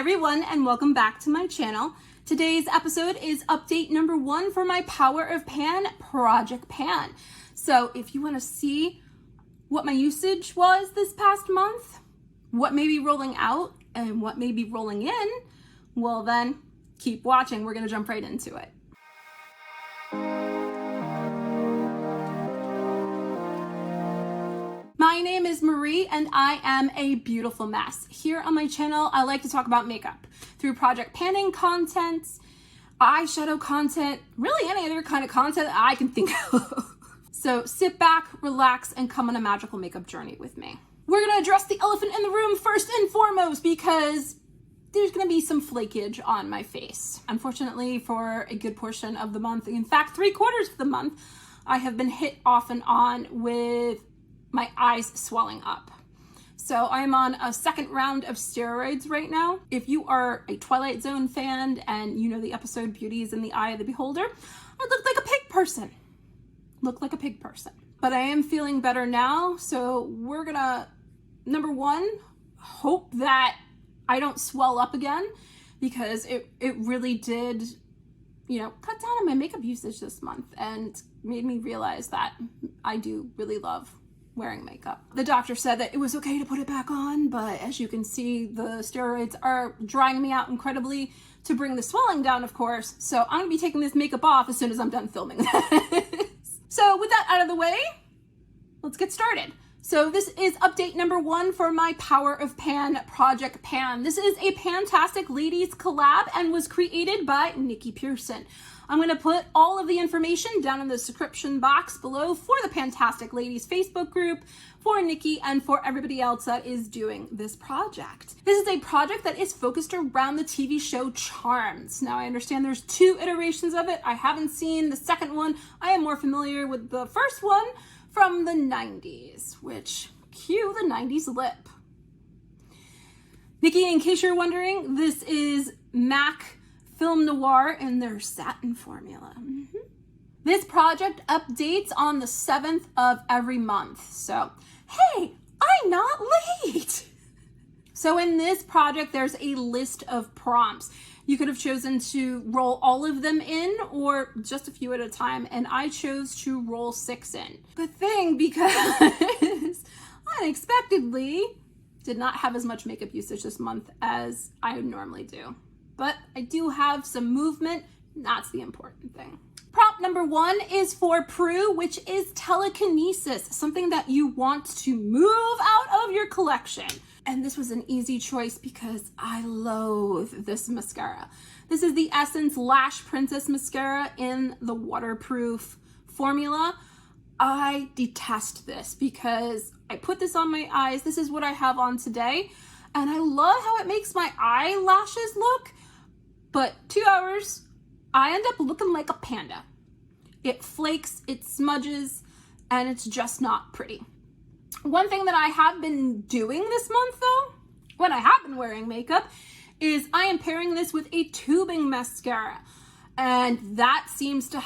everyone, and welcome back to my channel. Today's episode is update number 1 for my Power of Pan Project Pan. So if you want to see what my usage was this past month, what may be rolling out, and what may be rolling in, well then, keep watching. We're going to jump right into it. My name is Marie and I am a beautiful mess. Here on my channel, I like to talk about makeup through project panning content, eyeshadow content, really any other kind of content that I can think of. So sit back, relax, and come on a magical makeup journey with me. We're gonna address the elephant in the room first and foremost because there's gonna be some flakage on my face. Unfortunately, for a good portion of the month, in fact, 3/4 of the month, I have been hit off and on with my eyes swelling up. So I'm on a second round of steroids right now. If you are a Twilight Zone fan and you know the episode Beauty is in the Eye of the Beholder, I look like a pig person. But I am feeling better now, so we're gonna, number 1, hope that I don't swell up again, because it really did, cut down on my makeup usage this month and made me realize that I do really love wearing makeup. The doctor said that it was okay to put it back on, but as you can see, the steroids are drying me out incredibly to bring the swelling down, of course. So I'm gonna be taking this makeup off as soon as I'm done filming this. So with that out of the way, let's get started. So this is update number 1 for my Power of Pan Project Pan. This is a Pantastic Ladies collab and was created by Nikki Pearson. I'm going to put all of the information down in the description box below for the Pantastic Ladies Facebook group, for Nikki, and for everybody else that is doing this project. This is a project that is focused around the TV show Charmed. Now, I understand there's 2 iterations of it. I haven't seen the second one. I am more familiar with the first one from the 90s, which, cue the 90s lip. Nikki, in case you're wondering, this is MAC Film Noir in their satin formula. This project updates on the 7th of every month. So, hey, I'm not late. So in this project, there's a list of prompts. You could have chosen to roll all of them in or just a few at a time, and I chose to roll 6 in. Good thing, because unexpectedly did not have as much makeup usage this month as I normally do. But I do have some movement, and that's the important thing. Prompt number 1 is for Prue, which is telekinesis, something that you want to move out of your collection. And this was an easy choice because I loathe this mascara. This is the Essence Lash Princess Mascara in the waterproof formula. I detest this because I put this on my eyes. This is what I have on today. And I love how it makes my eyelashes look. But 2 hours, I end up looking like a panda. It flakes, it smudges, and it's just not pretty. One thing that I have been doing this month, though, when I have been wearing makeup, is I am pairing this with a tubing mascara. And that seems to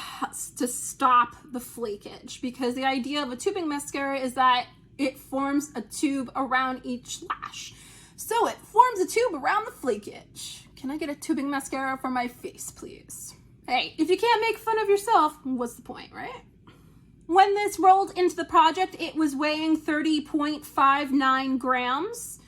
stop the flakage, because the idea of a tubing mascara is that it forms a tube around each lash. So it forms a tube around the flakage. Can I get a tubing mascara for my face, please? Hey, if you can't make fun of yourself, what's the point, right? When this rolled into the project, it was weighing 30.59 grams.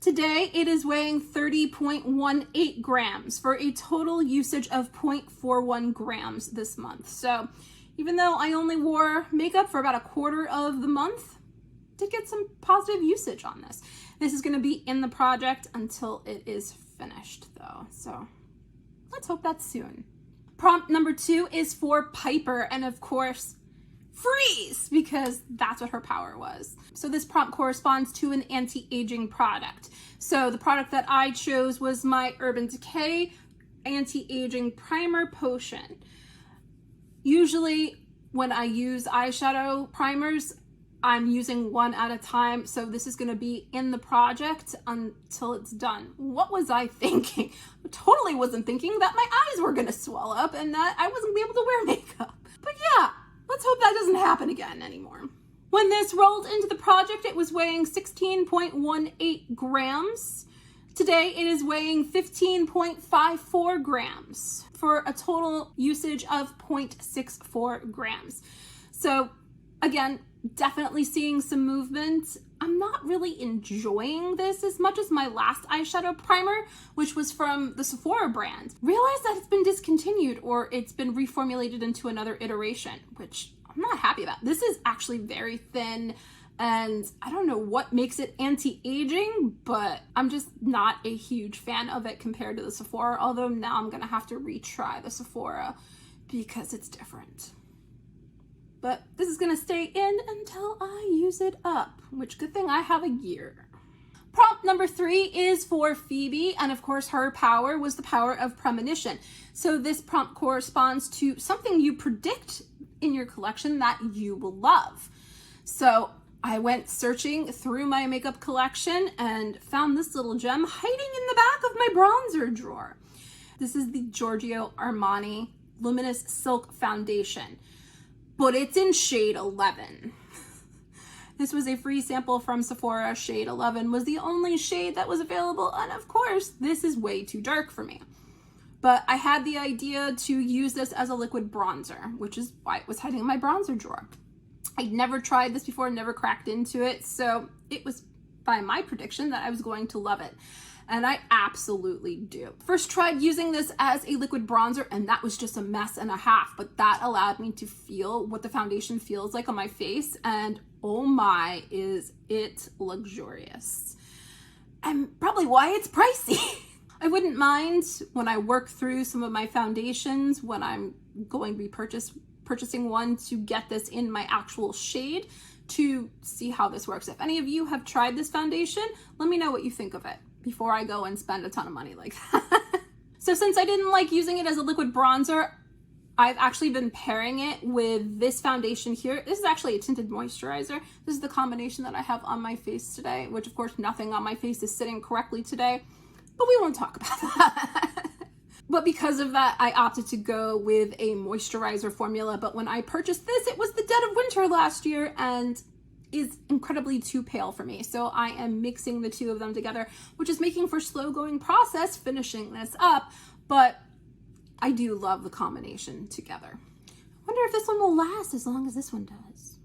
Today, it is weighing 30.18 grams for a total usage of 0.41 grams this month. So even though I only wore makeup for about a quarter of the month, I did get some positive usage on this. This is going to be in the project until it is finished, though. So let's hope that's soon. Prompt number 2 is for Piper, and of course, freeze, because that's what her power was. So this prompt corresponds to an anti-aging product. So the product that I chose was my Urban Decay Anti-Aging Primer Potion. Usually when I use eyeshadow primers, I'm using one at a time, so this is going to be in the project until it's done. What was I thinking? I totally wasn't thinking that my eyes were going to swell up and that I wasn't going to be able to wear makeup. But yeah, let's hope that doesn't happen again anymore. When this rolled into the project, it was weighing 16.18 grams. Today it is weighing 15.54 grams for a total usage of 0.64 grams. So again, definitely seeing some movement. I'm not really enjoying this as much as my last eyeshadow primer, which was from the Sephora brand. Realize that it's been discontinued or it's been reformulated into another iteration, which I'm not happy about. This is actually very thin, and I don't know what makes it anti-aging, but I'm just not a huge fan of it compared to the Sephora, although now I'm gonna have to retry the Sephora because it's different. But this is gonna stay in until I use it up, which good thing I have a year. Prompt number 3 is for Phoebe, and of course her power was the power of premonition. So this prompt corresponds to something you predict in your collection that you will love. So I went searching through my makeup collection and found this little gem hiding in the back of my bronzer drawer. This is the Giorgio Armani Luminous Silk Foundation, but it's in shade 11. This was a free sample from Sephora. Shade 11 was the only shade that was available, and of course, this is way too dark for me. But I had the idea to use this as a liquid bronzer, which is why it was hiding in my bronzer drawer. I'd never tried this before, never cracked into it, so it was by my prediction that I was going to love it. And I absolutely do. First tried using this as a liquid bronzer, and that was just a mess and a half, but that allowed me to feel what the foundation feels like on my face, and oh my, is it luxurious. And probably why it's pricey. I wouldn't mind when I work through some of my foundations, when I'm going to be purchasing one, to get this in my actual shade to see how this works. If any of you have tried this foundation, let me know what you think of it before I go and spend a ton of money like that. So since I didn't like using it as a liquid bronzer, I've actually been pairing it with this foundation here. This is actually a tinted moisturizer. This is the combination that I have on my face today, which of course nothing on my face is sitting correctly today, but we won't talk about that. But because of that, I opted to go with a moisturizer formula. But when I purchased this, it was the dead of winter last year and is incredibly too pale for me. So I am mixing the two of them together, which is making for a slow going process finishing this up. But I do love the combination together. I wonder if this one will last as long as this one does.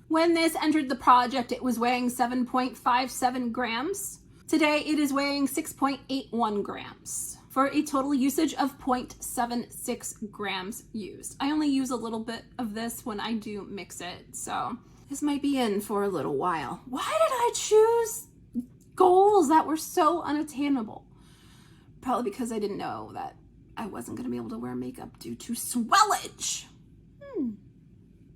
When this entered the project, it was weighing 7.57 grams. Today, it is weighing 6.81 grams for a total usage of 0.76 grams used. I only use a little bit of this when I do mix it, so this might be in for a little while. Why did I choose goals that were so unattainable? Probably because I didn't know that I wasn't going to be able to wear makeup due to swellage.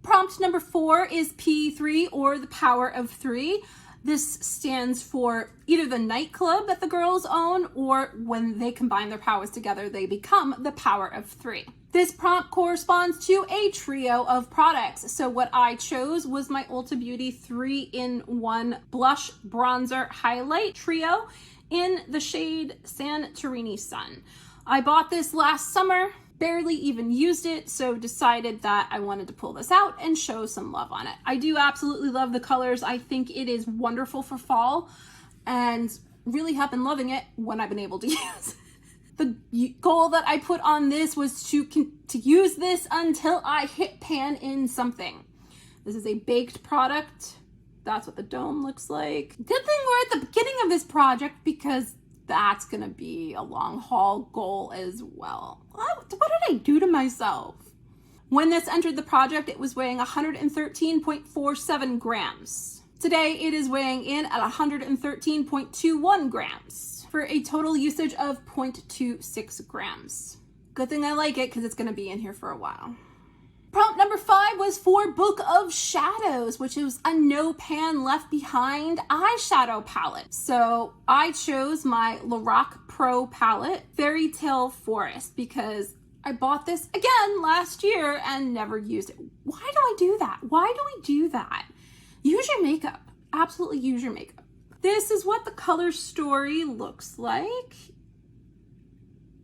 Prompt number 4 is P3, or the power of 3. This stands for either the nightclub that the girls own, or when they combine their powers together, they become the power of 3. This prompt corresponds to a trio of products. So what I chose was my Ulta Beauty 3-in-1 Blush Bronzer Highlight Trio in the shade Santorini Sun. I bought this last summer, barely even used it, so decided that I wanted to pull this out and show some love on it. I do absolutely love the colors. I think it is wonderful for fall and really have been loving it when I've been able to use it. The goal that I put on this was to use this until I hit pan in something. This is a baked product. That's what the dome looks like. Good thing we're at the beginning of this project because that's gonna be a long haul goal as well. What did I do to myself? When this entered the project, it was weighing 113.47 grams. Today, it is weighing in at 113.21 grams for a total usage of 0.26 grams. Good thing I like it because it's gonna be in here for a while. Prompt number 5 was for Book of Shadows, which is a no pan left behind eyeshadow palette. So I chose my Lorac Pro palette, Fairy Tale Forest, because I bought this again last year and never used it. Why do I do that? Why do we do that? Use your makeup. Absolutely use your makeup. This is what the color story looks like.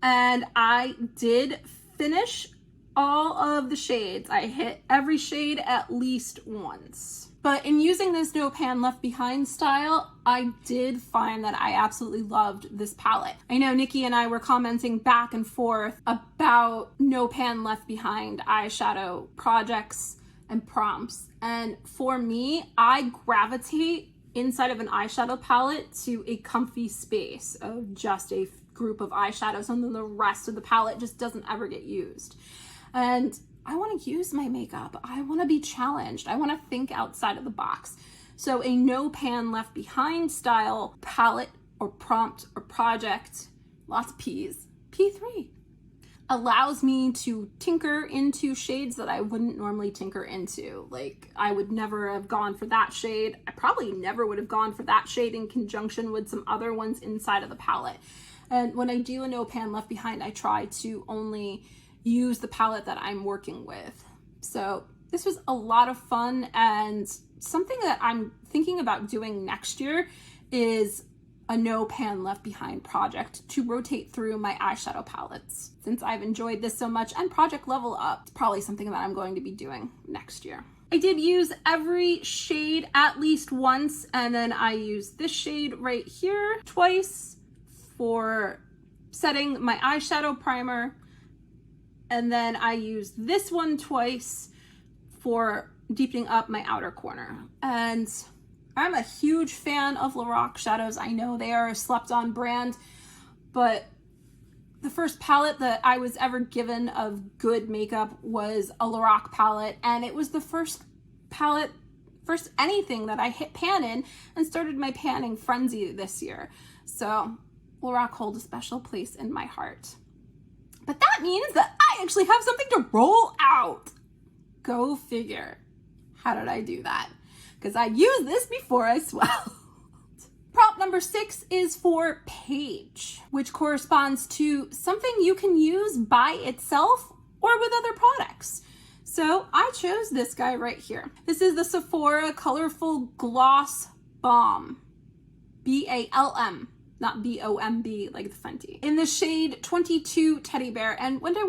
And I did finish all of the shades. I hit every shade at least once. But in using this No Pan Left Behind style, I did find that I absolutely loved this palette. I know Nikki and I were commenting back and forth about No Pan Left Behind eyeshadow projects and prompts. And for me, I gravitate inside of an eyeshadow palette to a comfy space of just a group of eyeshadows, and then the rest of the palette just doesn't ever get used. And I want to use my makeup. I want to be challenged. I want to think outside of the box. So a No Pan Left Behind style palette or prompt or project, lots of P's, P3, allows me to tinker into shades that I wouldn't normally tinker into. Like, I would never have gone for that shade. I probably never would have gone for that shade in conjunction with some other ones inside of the palette. And when I do a No Pan Left Behind, I try to only use the palette that I'm working with. So this was a lot of fun, and something that I'm thinking about doing next year is a No Pan Left Behind project to rotate through my eyeshadow palettes. Since I've enjoyed this so much, and Project Level Up, it's probably something that I'm going to be doing next year. I did use every shade at least once, and then I used this shade right here twice for setting my eyeshadow primer. And then I used this one twice for deepening up my outer corner. And I'm a huge fan of Lorac shadows. I know they are a slept on brand, but the first palette that I was ever given of good makeup was a Lorac palette. And it was the first anything that I hit pan in and started my panning frenzy this year. So Lorac holds a special place in my heart. But that means that I actually have something to roll out. Go figure. How did I do that? Because I used this before I swelled. Prompt number 6 is for Page, which corresponds to something you can use by itself or with other products. So I chose this guy right here. This is the Sephora Colorful Gloss Balm. B-A-L-M. Not B-O-M-B like the Fenty. In the shade 22 Teddy Bear. And when I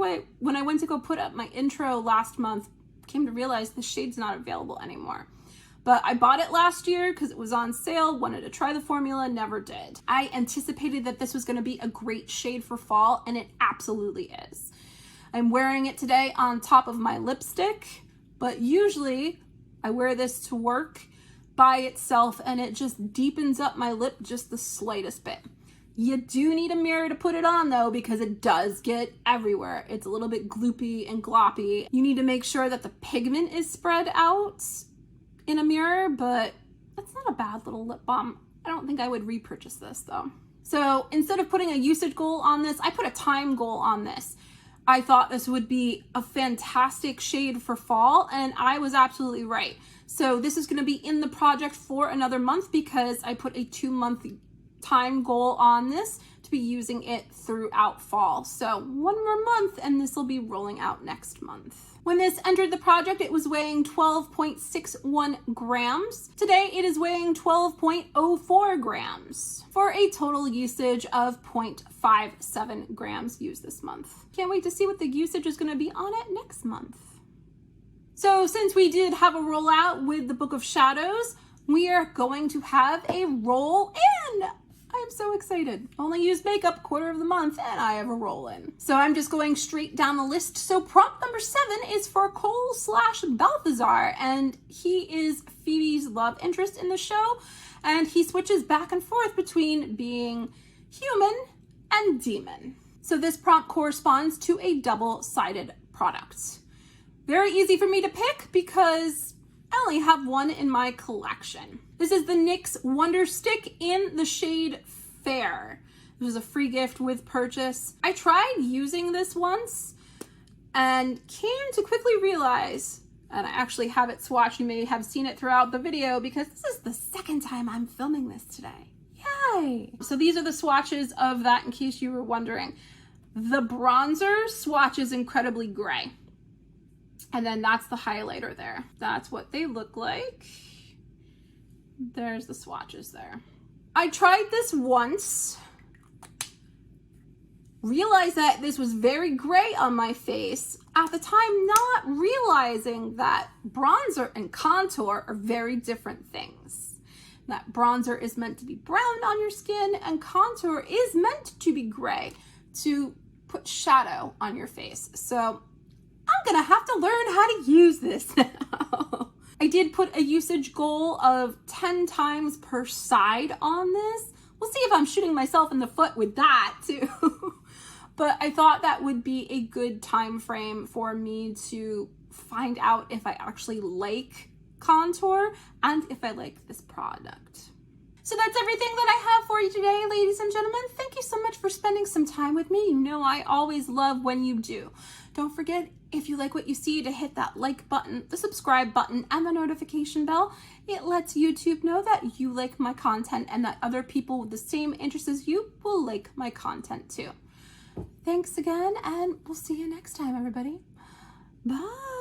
went to go put up my intro last month, came to realize the shade's not available anymore. But I bought it last year because it was on sale, wanted to try the formula, never did. I anticipated that this was gonna be a great shade for fall, and it absolutely is. I'm wearing it today on top of my lipstick, but usually I wear this to work by itself and it just deepens up my lip just the slightest bit. You do need a mirror to put it on though, because it does get everywhere. It's a little bit gloopy and gloppy. You need to make sure that the pigment is spread out in a mirror, but that's not a bad little lip balm. I don't think I would repurchase this though. So instead of putting a usage goal on this, I put a time goal on this. I thought this would be a fantastic shade for fall, and I was absolutely right. So this is going to be in the project for another month because I put a 2-month time goal on this to be using it throughout fall. So 1 more month and this will be rolling out next month. When this entered the project, it was weighing 12.61 grams. Today it is weighing 12.04 grams for a total usage of 0.57 grams used this month. Can't wait to see what the usage is going to be on it next month. So since we did have a rollout with the Book of Shadows, we are going to have a roll in. I'm so excited. Only used makeup quarter of the month and I have a roll in. So I'm just going straight down the list. So prompt number 7 is for Cole/Balthazar, and he is Phoebe's love interest in the show, and he switches back and forth between being human and demon. So this prompt corresponds to a double-sided product. Very easy for me to pick because I only have one in my collection. This is the NYX Wonder Stick in the shade Fair. It was a free gift with purchase. I tried using this once and came to quickly realize, and I actually have it swatched, you may have seen it throughout the video because this is the second time I'm filming this today. Yay! So these are the swatches of that in case you were wondering. The bronzer swatch is incredibly gray. And then that's the highlighter there. That's what they look like. There's the swatches there. I tried this once realized that this was very gray on my face at the time, not realizing that bronzer and contour are very different things. That bronzer is meant to be brown on your skin and contour is meant to be gray to put shadow on your face. So I'm gonna have to learn how to use this now. I did put a usage goal of 10 times per side on this. We'll see if I'm shooting myself in the foot with that too. But I thought that would be a good time frame for me to find out if I actually like contour and if I like this product. So that's everything that I have for you today, ladies and gentlemen. Thank you so much for spending some time with me. You know I always love when you do. Don't forget, if you like what you see, to hit that like button, the subscribe button, and the notification bell. It lets YouTube know that you like my content and that other people with the same interests as you will like my content too. Thanks again, and we'll see you next time, everybody. Bye.